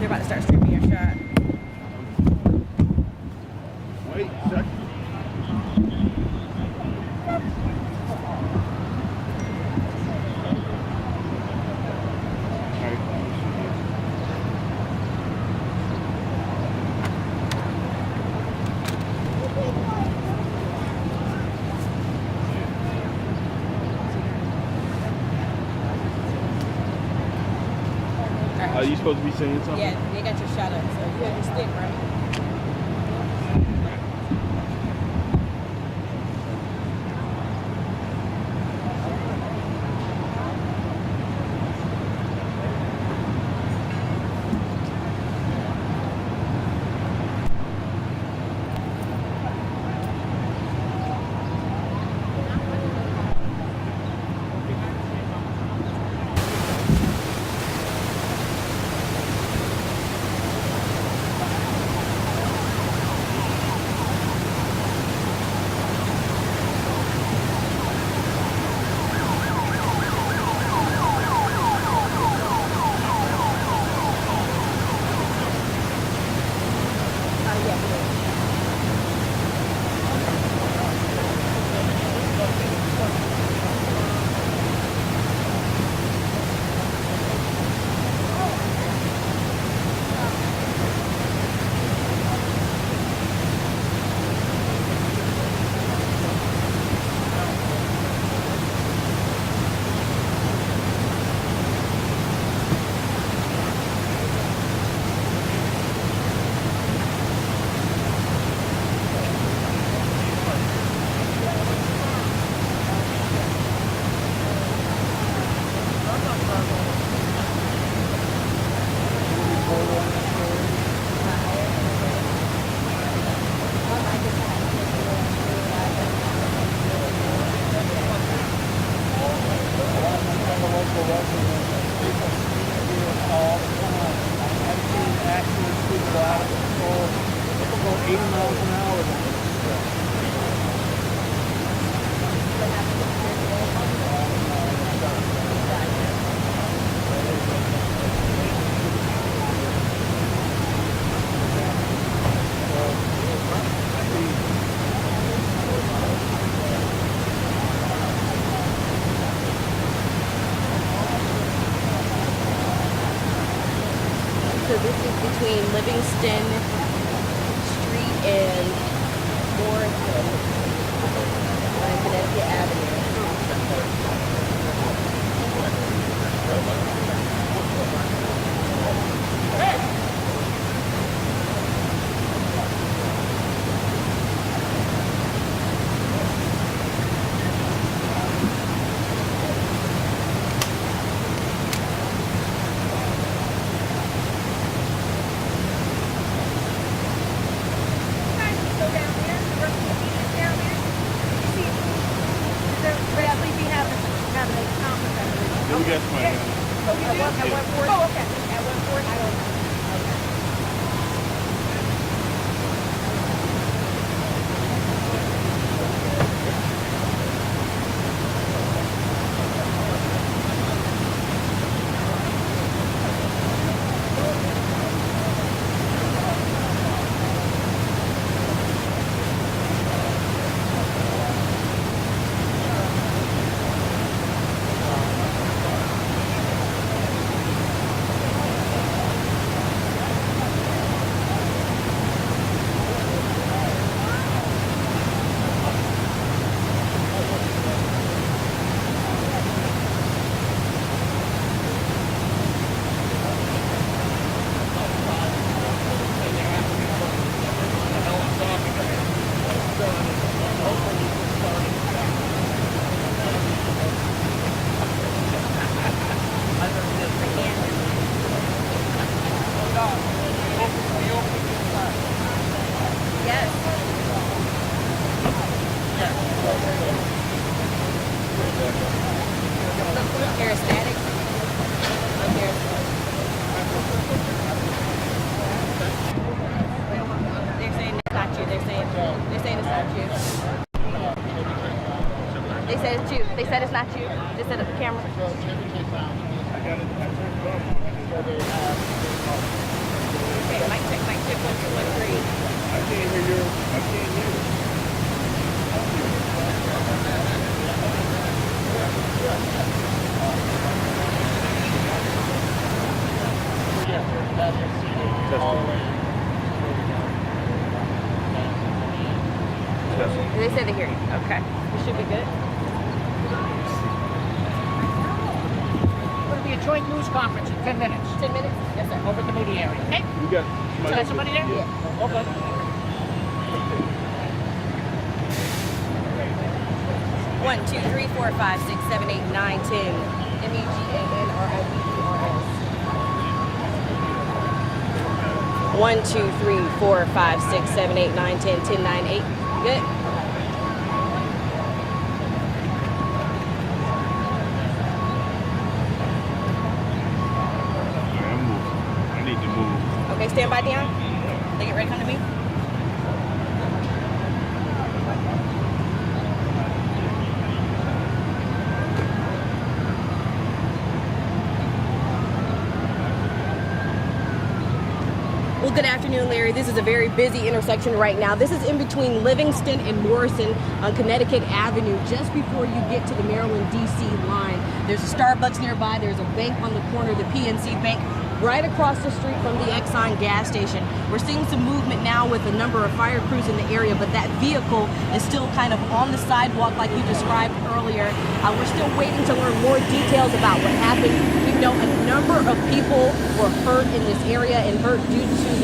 they're about to start stripping your shot. Wait a second. Are you supposed to be saying something? Yeah, they got your shot up, so you have your stick, right? So this is between Livingston Street and North Connecticut Avenue. We got somebody down there. Oh, you do? At 140? Oh, okay. At 140? I don't know. Okay. Charismatic. I'm charismatic. They're saying it's not you. They're saying it's not you. They said it's you. They said it's not you. Just set up the camera. Okay, mic check 1213. I can't hear you. I can't hear you. They say they hear you. Okay. You should be good. It'll be a joint news conference in 10 minutes 10 minutes? Yes, sir. over at the media area. Okay? You got You got somebody there? Yeah. Okay. One, two, three, four, five, six, seven, eight, nine, 10. MEGANRIVERS. 1, 2, 3, 4, 5, 6, 7, 8, 9, 10, 10, 9, 8. Good. I'm moving. I need to move. Okay, stand by, Dion. They get ready to come to me. Well, good afternoon, Larry. This is a very busy intersection right now. This is in between Livingston and Morrison on Connecticut Avenue, just before you get to the Maryland D.C. line. There's a Starbucks nearby. There's a bank on the corner, the PNC Bank, right across the street from the Exxon gas station. We're seeing some movement now with a number of fire crews in the area, but that vehicle is still kind of on the sidewalk like you described earlier. We're still waiting to learn more details about what happened. We know a number of people were hurt in this area and hurt due to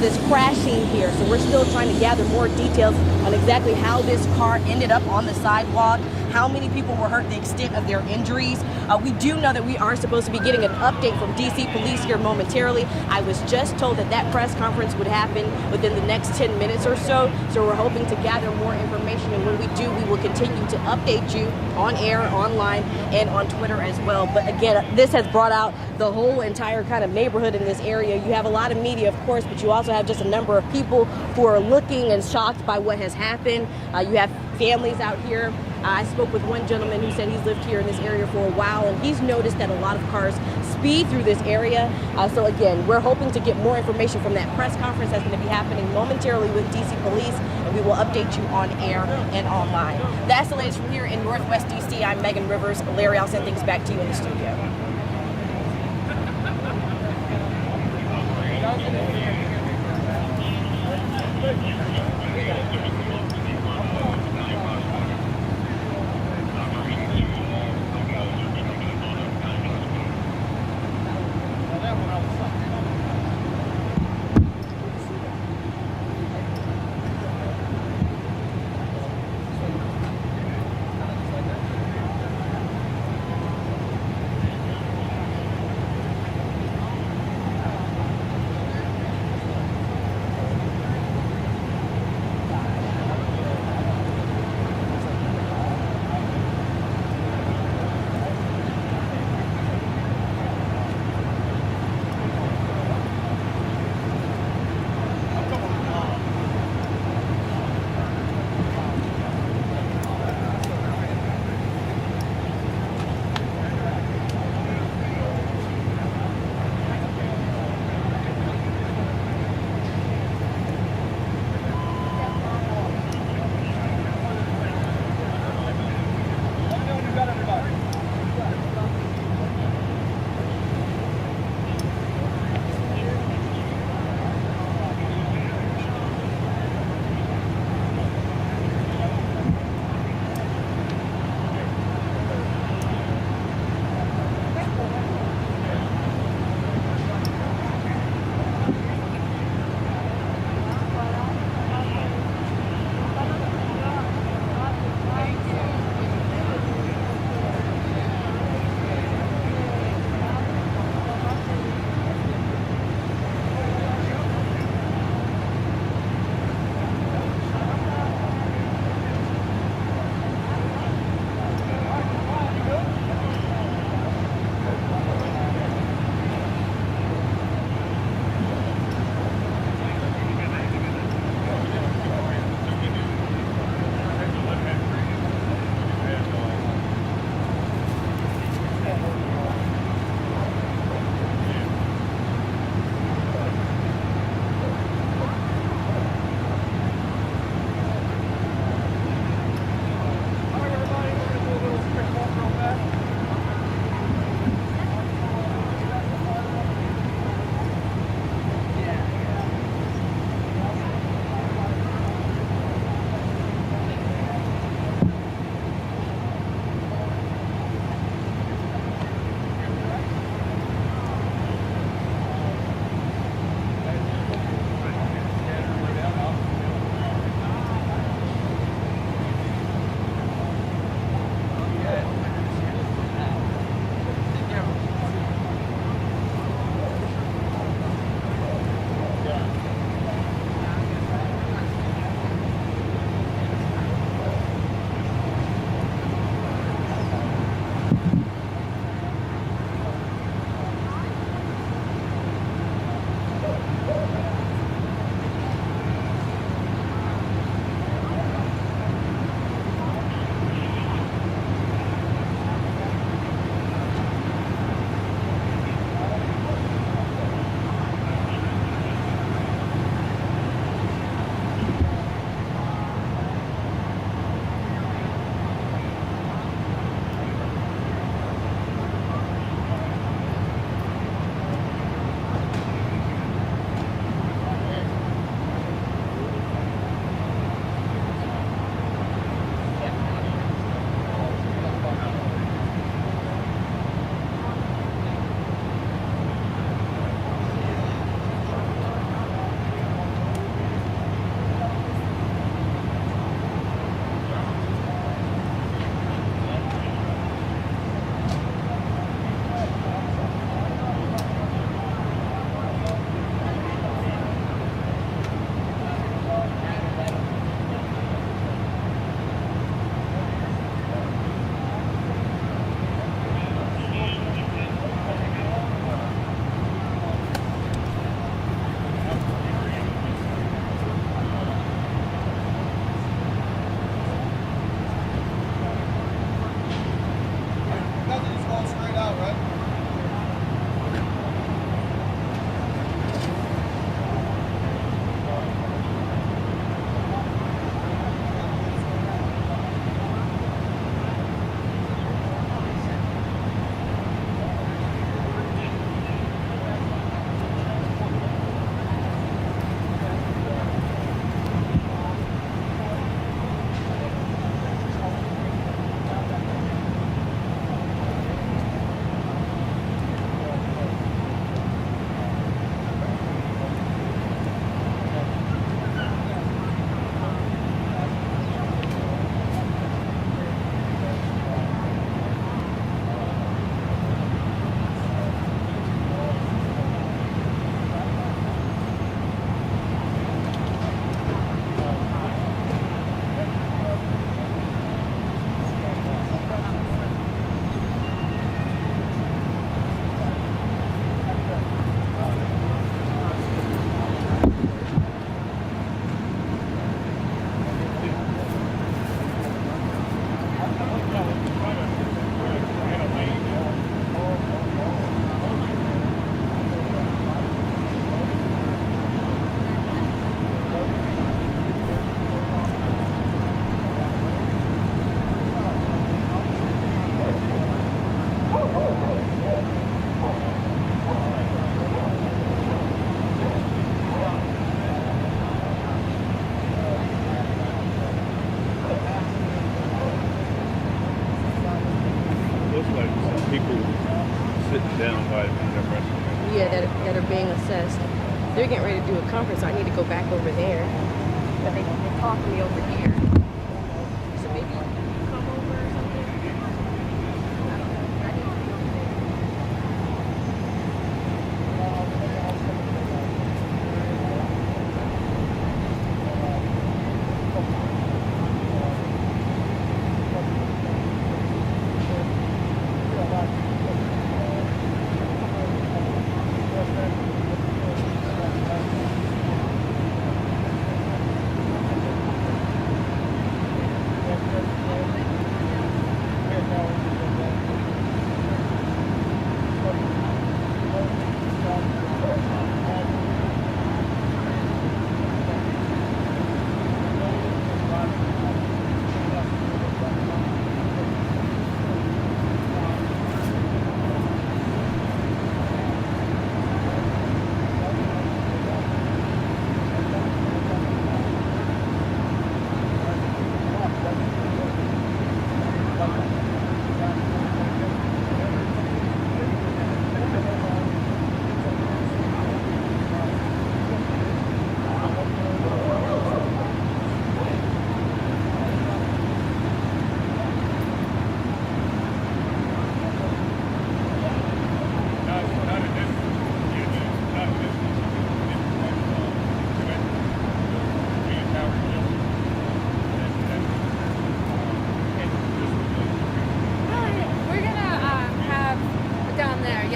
this crashing here. So we're still trying to gather more details on exactly how this car ended up on the sidewalk, how many people were hurt, the extent of their injuries. We do know that we are supposed to be getting an update from D.C. Police here momentarily. I was just told that that press conference would happen within the next 10 minutes or so. So we're hoping to gather more information, and when we do, we will continue to update you on air, online, and on Twitter as well. But again, this has brought out the whole entire kind of neighborhood in this area. You have a lot of media, of course, but you also have just a number of people who are looking and shocked by what has happened. You have families out here. I spoke with one gentleman who said he's lived here in this area for a while, and he's noticed that a lot of cars speed through this area. So again, we're hoping to get more information from that press conference that's going to be happening momentarily with DC Police, and we will update you on air and online. That's the latest from here in Northwest D.C. I'm Megan Rivers. Larry, I'll send things back to you in the studio. looks like some people sitting down by the restaurant. Yeah, that are being assessed. They're getting ready to do a conference, so I need to go back over there. But they talked to me over here. So maybe you can come over or something. I don't know. I need to be over there.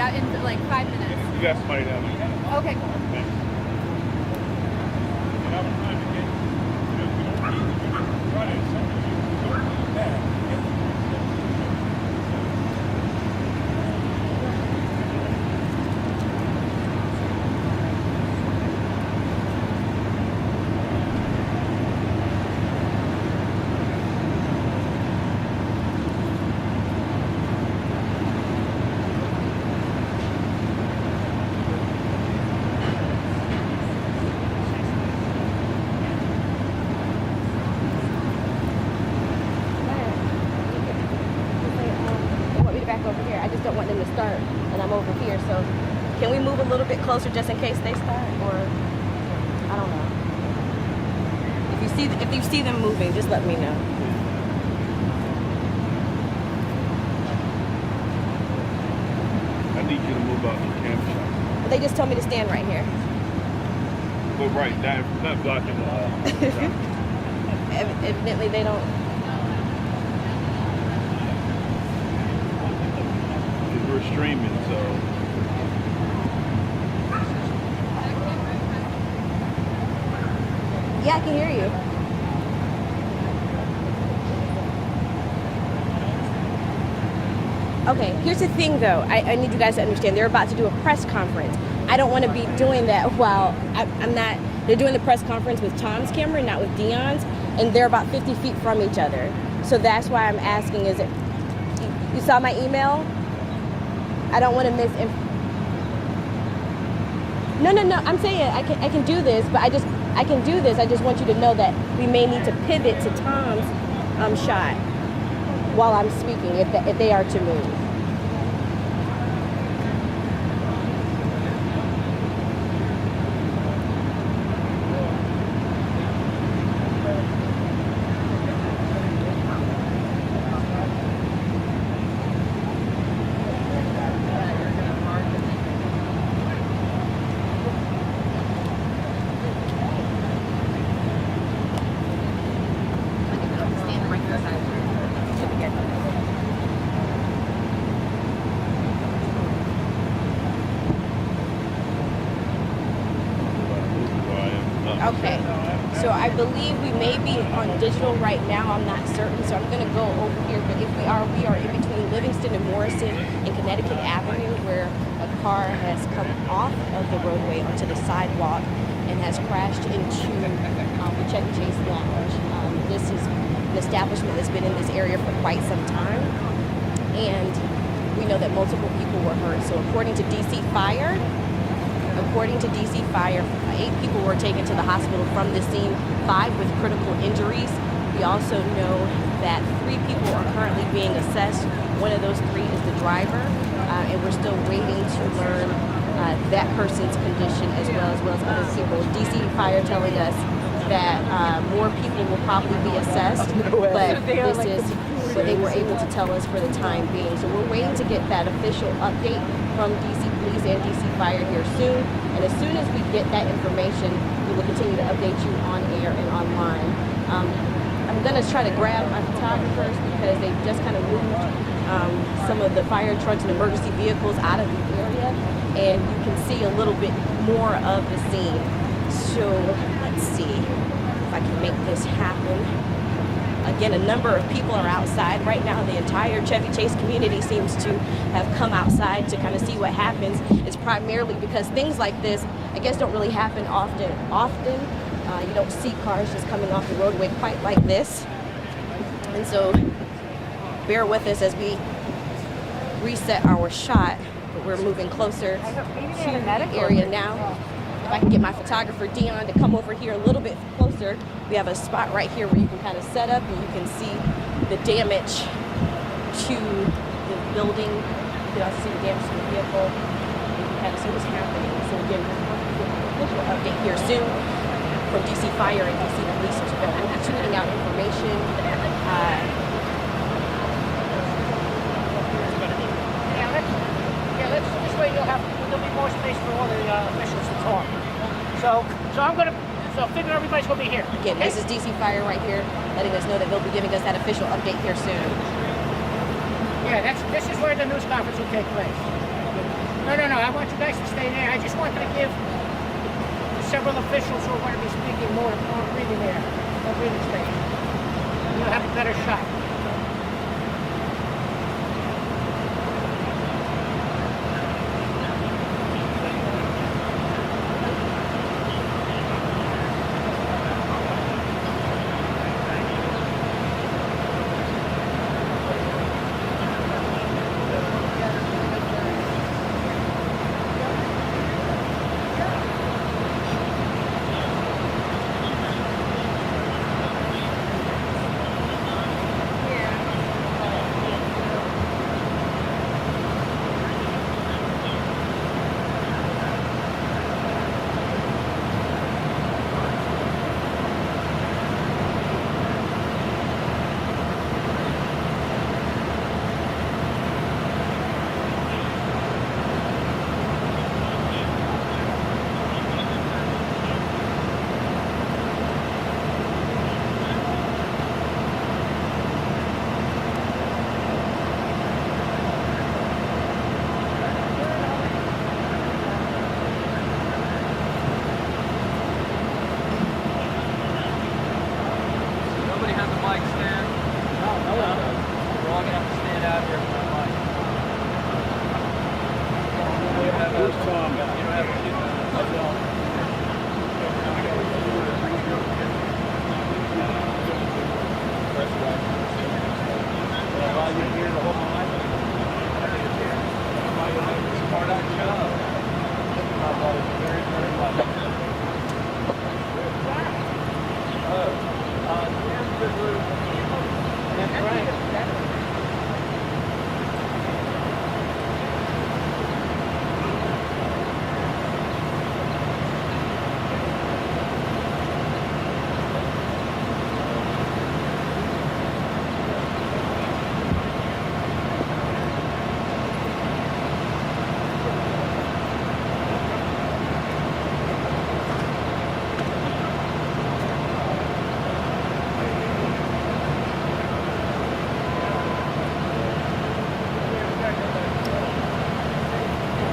In like 5 minutes. You got somebody down there. Okay, cool. Thanks. And I was trying to get, we don't need to run it. Some of you don't need that. Over here. I just don't want them to start, and I'm over here. So, can we move a little bit closer just in case they start, or I don't know. If you see them moving, just let me know. I need you to move out the camp shop. But they just told me to stand right here. Well, right, not blocking the wall. Evidently, they don't. We're streaming, so Yeah, I can hear you. Okay, here's the thing though. I need you guys to understand. They're about to do a press conference. I don't want to be doing that while I'm not. They're doing the press conference with Tom's camera, not with Dion's, and they're about 50 feet from each other. So that's why I'm asking, is it, you saw my email? I don't want to miss. No. I'm saying I can do this, but I can do this. I just want you to know that we may need to pivot to Tom's shot while I'm speaking, if they are to move. Okay, so I believe we may be on digital right now. I'm not certain, so I'm going to go over here. But if we are in between Livingston and Morrison and Connecticut Avenue, where a car has come off of the roadway onto the sidewalk and has crashed into the Chuck E. Cheese Lounge. This is an establishment that's been in this area for quite some time, and we know that multiple people were hurt. So according to D.C. Fire, 8 people were taken to the hospital from the scene, 5 with critical injuries. We also know that 3 people are currently being assessed One of those three is the driver, and we're still waiting to learn that person's condition as well as other people. DC Fire telling us that more people will probably be assessed, but this is what they were able to tell us for the time being. So we're waiting to get that official update from DC Police and DC Fire here soon. And as soon as we get that information, we will continue to update you on air and online. I'm going to try to grab my photographers because they've just kind of moved some of the fire trucks and emergency vehicles out of the area, and you can see a little bit more of the scene. So let's see if I can make this happen. Again, a number of people are outside right now. The entire Chevy Chase community seems to have come outside to kind of see what happens. It's primarily because things like this, I guess, don't really happen often. You don't see cars just coming off the roadway quite like this. And so bear with us as we reset our shot. But we're moving closer to the area now. If I can get my photographer Dion to come over here a little bit closer, we have a spot right here where you can kind of set up and you can see the damage to the building. You can also see the damage to the vehicle. You can kind of see what's happening. So again, we'll get an update here soon from DC Fire and DC Police. We'll be tweeting out information. This way there'll be more space for all the officials to talk. So figure everybody's gonna be here. Again, okay? this is DC Fire right here, letting us know that they'll be giving us that official update here soon. Yeah, this is where the news conference will take place. No, I want you guys to stay there. I just wanted to give several officials who are going to be speaking more breathing air, more breathing space. You'll have a better shot.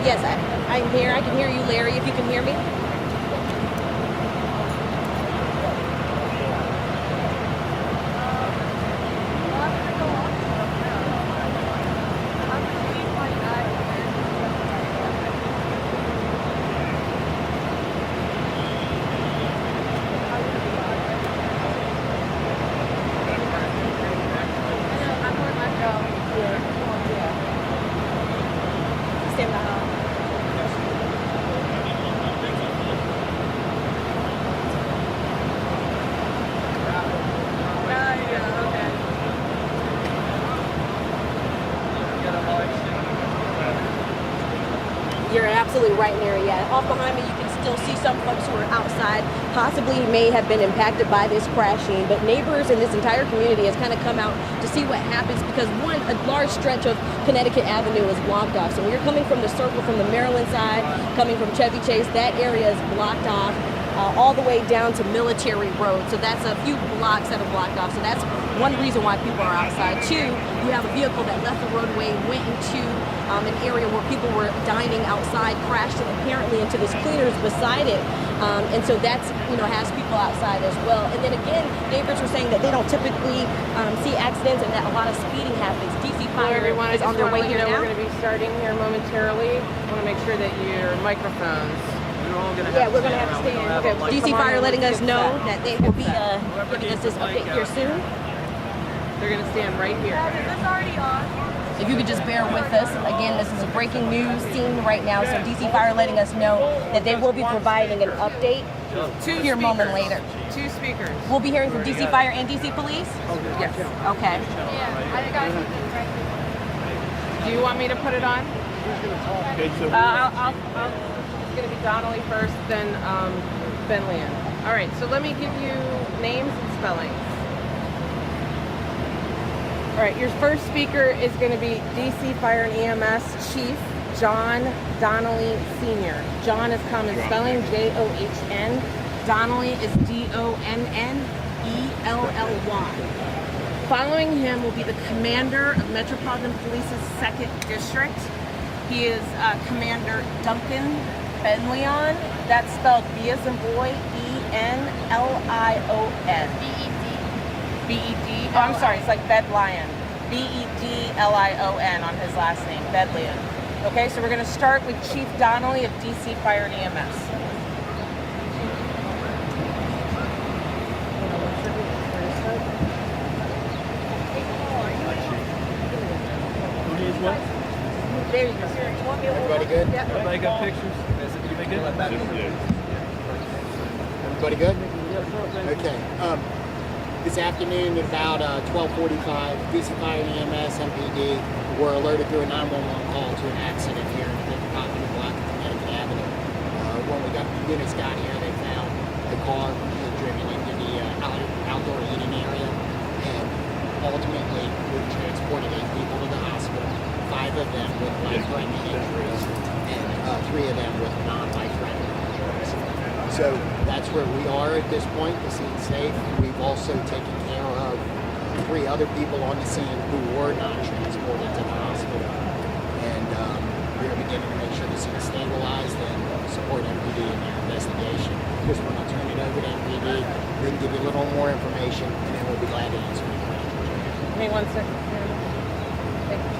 Yes, I'm here. I can hear you, Larry, if you can hear me. Stand by. You're absolutely right, Larry. Yeah, off behind me, you can still see some folks who are outside, possibly may have been impacted by this crashing. But neighbors in this entire community has kind of come out to see what happens because one, a large stretch of Connecticut Avenue is blocked off. So when you're coming from the circle from the Maryland side, coming from Chevy Chase, that area is blocked off. All the way down to Military Road. So that's a few blocks that are blocked off. So that's one reason why people are outside. Two, you have a vehicle that left the roadway, went into an area where people were dining outside, crashed apparently into this cleaners beside it. And so that's, has people outside as well. And then again, neighbors were saying that they don't typically see accidents and that a lot of speeding happens. DC Fire is on their way here now. We're going to be starting here momentarily. I want to make sure that your microphones. We're going to have to stay in. Okay. DC Fire letting us know that they will be giving us this update here soon. They're going to stand right here. It's already on. If you could just bear with us. Again, this is a breaking news scene right now. So DC Fire letting us know that they will be providing an update here a moment later. 2 speakers. We'll be hearing from DC Fire and DC Police? Yes. Okay. Yeah, I got something right here. Do you want me to put it on? It's going to be Donnelly first, then Ben Leon. All right, so let me give you names and spellings. All right, your first speaker is going to be DC Fire and EMS Chief John Donnelly Sr. John is common spelling, John. Donnelly is Donnelley. Following him will be the commander of Metropolitan Police's 2nd District. He is Commander Duncan Benleon. That's spelled B as in boy, Enlion. B-E-D. Oh, I'm sorry, it's like Bedlion. Bedlion on his last name, Bedlion. Okay, so we're going to start with Chief Donnelly of DC Fire and EMS. There you go. Everybody good? Yep. Everybody got pictures? Everybody good? Everybody good? Okay. This afternoon at about 12:45, DC Fire and EMS, MPD, were alerted through a 911 call to an accident here in the Parthenon block of Connecticut Avenue. When the units got here, they found the car was driven into the outdoor eating area, and ultimately we transported 8 people to the hospital. 5 of them with life-threatening injuries, and 3 of them with non-life-threatening injuries. So that's where we are at this point. The scene's safe. We've also taken care of 3 other people on the scene who were not transported to the hospital. And we're beginning to make sure the scene is stabilized and support MPD in their investigation. Just want to turn it over to MPD. They can give you a little more information, and then we'll be glad to answer any questions. Give me 1 second. Thank you.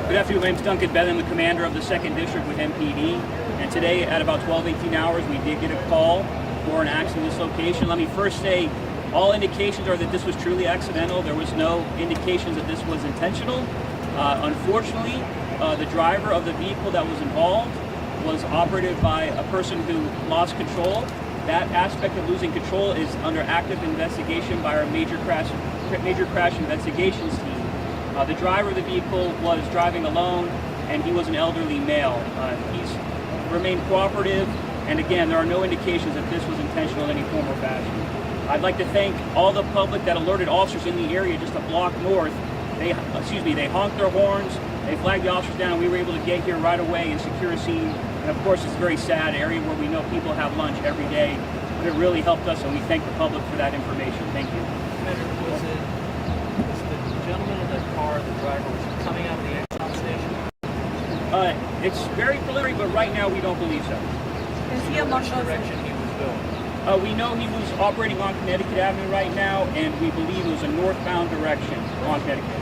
Good afternoon, my name's Duncan Bell. I'm the commander of the 2nd District with MPD. And today at about 12-18 hours, we did get a call for an accident at this location. Let me first say, all indications are that this was truly accidental. There was no indications that this was intentional. Unfortunately, the driver of the vehicle that was involved was operated by a person who lost control. That aspect of losing control is under active investigation by our major crash investigations team. The driver of the vehicle was driving alone, and he was an elderly male. He's remained cooperative, and again, there are no indications that this was intentional in any form or fashion. I'd like to thank all the public that alerted officers in the area just a block north. They honked their horns, they flagged the officers down, and we were able to get here right away and secure a scene. And of course, it's a very sad area where we know people have lunch every day, but it really helped us, and we thank the public for that information. Thank you. Was the gentleman in the car, the driver, was coming out of the exit station? It's very preliminary, but right now we don't believe so. Is he among Which those? direction he was going? We know he was operating on Connecticut Avenue right now, and we believe it was a northbound direction on Connecticut.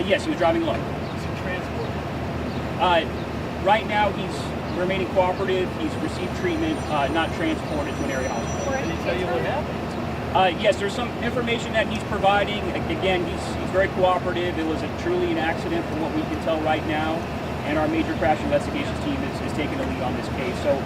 Yes, he was driving alone. Was he transported? Right now he's remaining cooperative. He's received treatment, not transported to an area hospital. Did he tell you what happened? Yes, there's some information that he's providing. Again, he's very cooperative. It was truly an accident from what we can tell right now, and our major crash investigations team is taking the lead on this case. So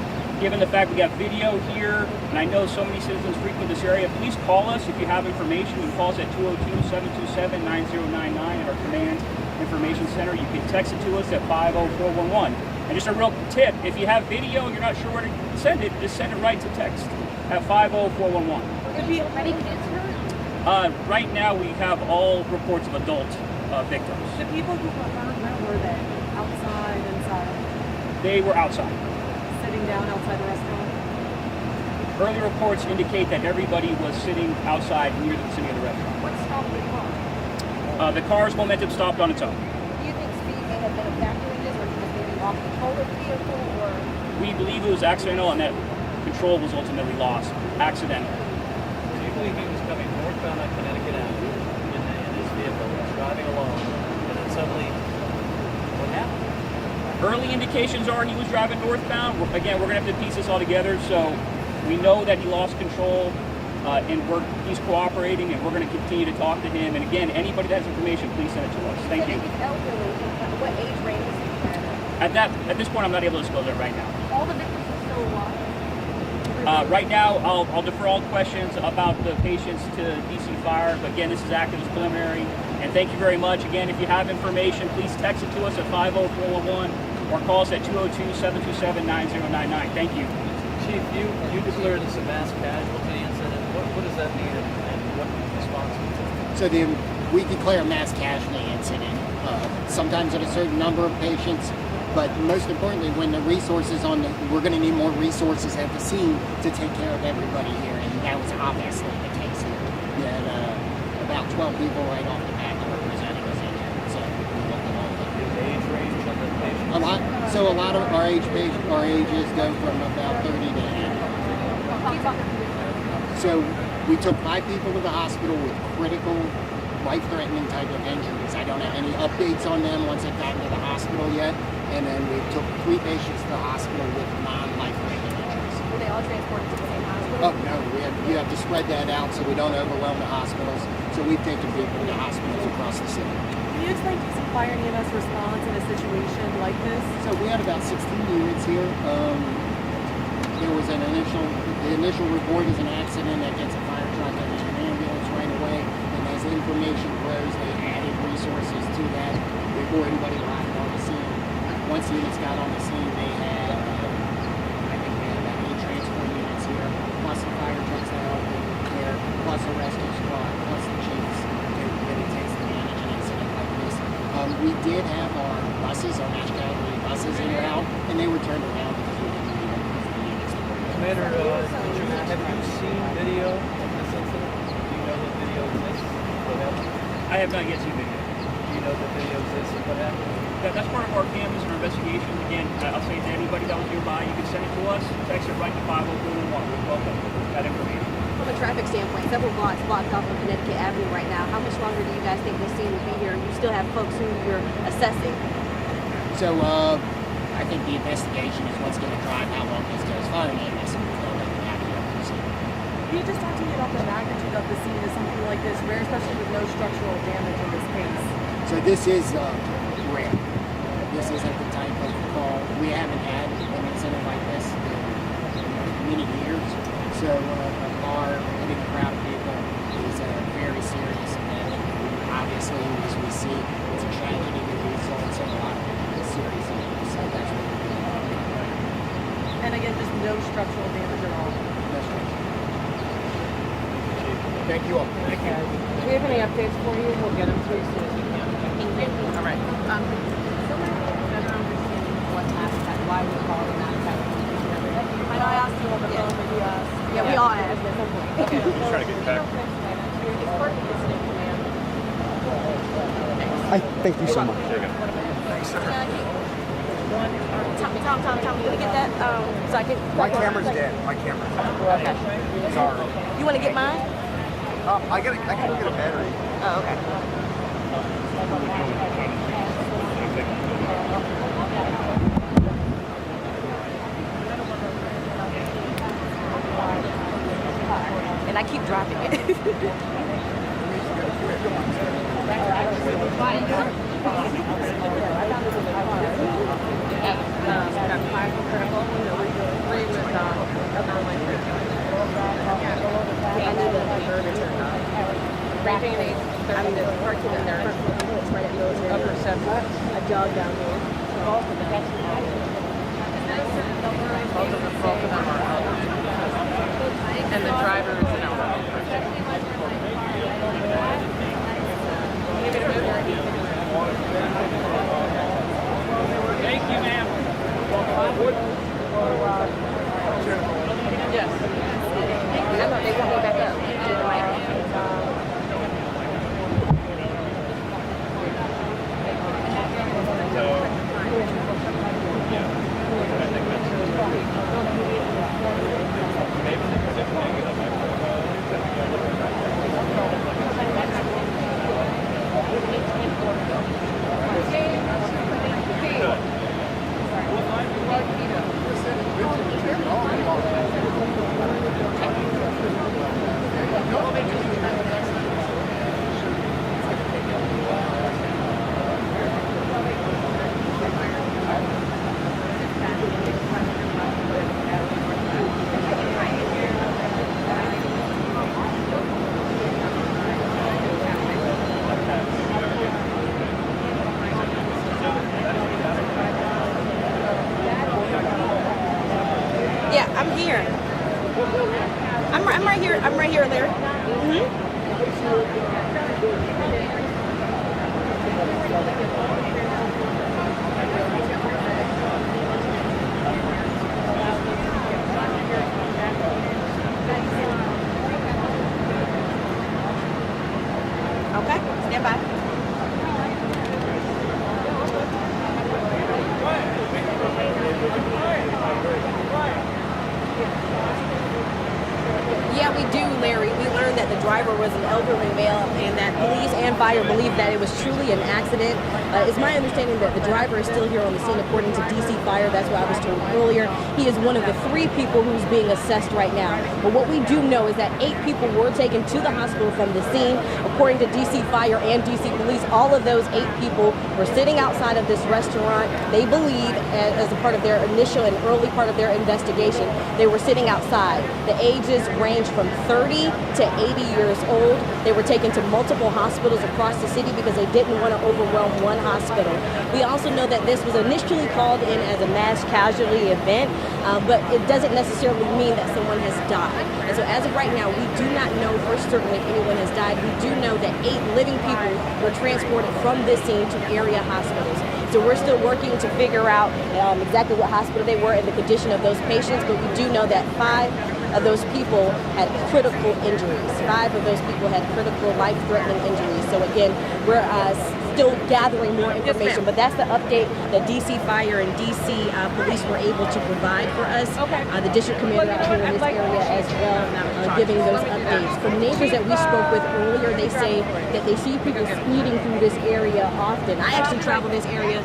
given the fact we got video here, and I know so many citizens frequent this area, please call us if you have information. You can call us at 202-727-9099 at our command information center. You can text it to us at 50411. And just a real tip, if you have video and you're not sure where to send it, just send it right to text at 50411. Any kids hurt? Right now we have all reports of adult victims. The people who were hurt, where were they? Outside, inside? They were outside. Sitting down outside the restaurant? Early reports indicate that everybody was sitting outside near the vicinity of the restaurant. What stopped the car? The car's momentum stopped on its own. Do you think speed may have been a factor in this, or was maybe off control of the vehicle, or? We believe it was accidental and that control was ultimately lost. Accidental. Do you believe he was coming northbound on Connecticut Avenue in his vehicle, driving alone, and then suddenly, what happened? Early indications are he was driving northbound. Again, we're going to have to piece this all together. So we know that he lost control, and he's cooperating, and we're going to continue to talk to him. And again, anybody that has information, please send it to us. Thank you. He's elderly. What age range is he in? At this point, I'm not able to disclose it right now. All the victims are still alive? Right now, I'll defer all questions about the patients to DC Fire. But again, this is active as preliminary. And thank you very much. Again, if you have information, please text it to us at 50411 or call us at 202-727-9099. Thank you. Chief, you declared this a mass casualty incident. What does that mean, and what response was it? So we declare a mass casualty incident, sometimes at a certain number of patients, but most importantly, when the resources we're going to need more resources at the scene to take care of everybody here, and that was obviously the case here. We had about 12 people right off the bat that were presenting us in here, so we looked at all of them. The age range of the patients? A lot of our ages go from about 30 to 80. So we took 5 people to the hospital with critical, life-threatening type of injuries. I don't have any updates on them once they've gotten to the hospital yet. And then we took 3 patients to the hospital with non-life-threatening injuries. Were they all transported to the same hospital? Oh no, you have to spread that out so we don't overwhelm the hospitals. So we've taken people to the hospitals across the city. Can you explain DC Fire and EMS response in a situation like this? So we had about 16 units here. There was the initial report is an accident that gets a fire truck and an ambulance right away. And as information grows, they added resources to that before anybody arrived on the scene. Once the units got on the scene, they had, I think we had about 8 transport units here, plus the fire trucks that helped them there, plus a rescue squad, plus the chief's that it takes to manage an incident like this. We did have our buses, our mass casualty buses in route, and they were turned around because we didn't need them because the units were Commander, have you seen video of this incident? Do you know that video exists? What happened? I have not yet seen video. Do you know that video exists and what happened? That's part of our canvas and our investigation. Again, I'll say to anybody that was nearby, you can send it to us, text it right to 50411. We welcome that information. From a traffic standpoint, several blocks blocked off on Connecticut Avenue right now. How much longer do you guys think this scene will be here? You still have folks who you're assessing. So I think the investigation is what's going to drive how long this goes. Fire and EMS will go down the avenue. Can you just talk to me about the magnitude of the scene of something like this, rare, especially with no structural damage in this case? So this is rare. This isn't the type of call. We haven't had an incident like this in many years. So a car hitting a crowd of people is very serious. And obviously, as we see, it's a tragedy that results in a lot of serious injuries. So that's what we're doing. And again, just no structural damage at all. No structure. Thank you all. Thank you. Do we have any updates for you? We'll get them to you as soon as we can. Thank you. All right. Better understanding what happened, why we call it mass casualty. I know I asked you on the phone, but you asked. Yeah, we all have. Okay. Just trying to get back. Thank you so much. Tom, you want to get that? So I can. My camera's dead. My camera's dead. Okay. Sorry. You want to get mine? I can get a battery. Oh, okay. And I keep dropping it. I'm the Parthenon there. It's right at military. Upper Central. I jog down here. Both of them are elderly. And the driver is an elderly person. Thank you, ma'am. Yes. I thought they want me back up. Yeah, I'm here. I'm right here. I'm right here, Larry. Okay, stand by. Yeah, we do, Larry. We learned that the driver was an elderly male and that police and fire believe that it was truly an accident. It's my understanding that the driver is still here on the scene according to DC Fire. That's what I was told earlier. He is one of the 3 people who's being assessed right now. But what we do know is that 8 people were taken to the hospital from the scene. According to DC Fire and DC Police, all of those 8 people were sitting outside of this restaurant. They believe, as a part of their initial and early part of their investigation, they were sitting outside. The ages range from 30 to 80 years old. They were taken to multiple hospitals across the city because they didn't want to overwhelm one hospital. We also know that this was initially called in as a mass casualty event, but it doesn't necessarily mean that someone has died. And so as of right now, we do not know for certain if anyone has died. We do know that 8 living people were transported from this scene to area hospitals. So we're still working to figure out exactly what hospital they were and the condition of those patients, but we do know that 5 of those people had critical injuries. 5 of those people had critical life-threatening injuries. So again, we're still gathering more information, but that's the update that DC Fire and DC Police were able to provide for us. The district commander out here in this area as well, giving those updates. From neighbors that we spoke with earlier, they say that they see people speeding through this area often. I actually travel this area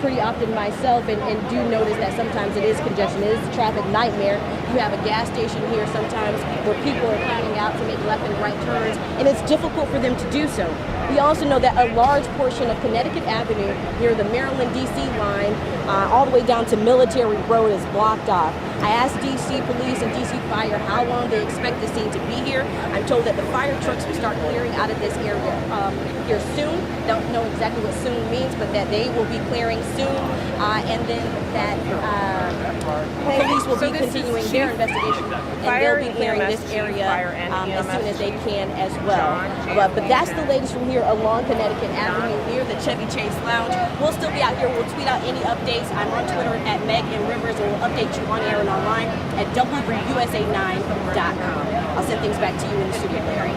pretty often myself and do notice that sometimes it is congestion. It is a traffic nightmare. You have a gas station here sometimes where people are coming out to make left and right turns, and it's difficult for them to do so. We also know that a large portion of Connecticut Avenue near the Maryland D.C. line all the way down to Military Road is blocked off. I asked D.C. Police and D.C. Fire how long they expect the scene to be here. I'm told that the fire trucks will start clearing out of this area here soon. Don't know exactly what soon means, but that they will be clearing soon, and then that police will be continuing their investigation, and they'll be clearing this area as soon as they can as well. But that's the latest from here along Connecticut Avenue near the Chevy Chase Lounge. We'll still be out here. We'll tweet out any updates. I'm on Twitter at Meg and Rivers, and we'll update you on air and online at WUSA9.com. I'll send things back to you in the studio, Larry.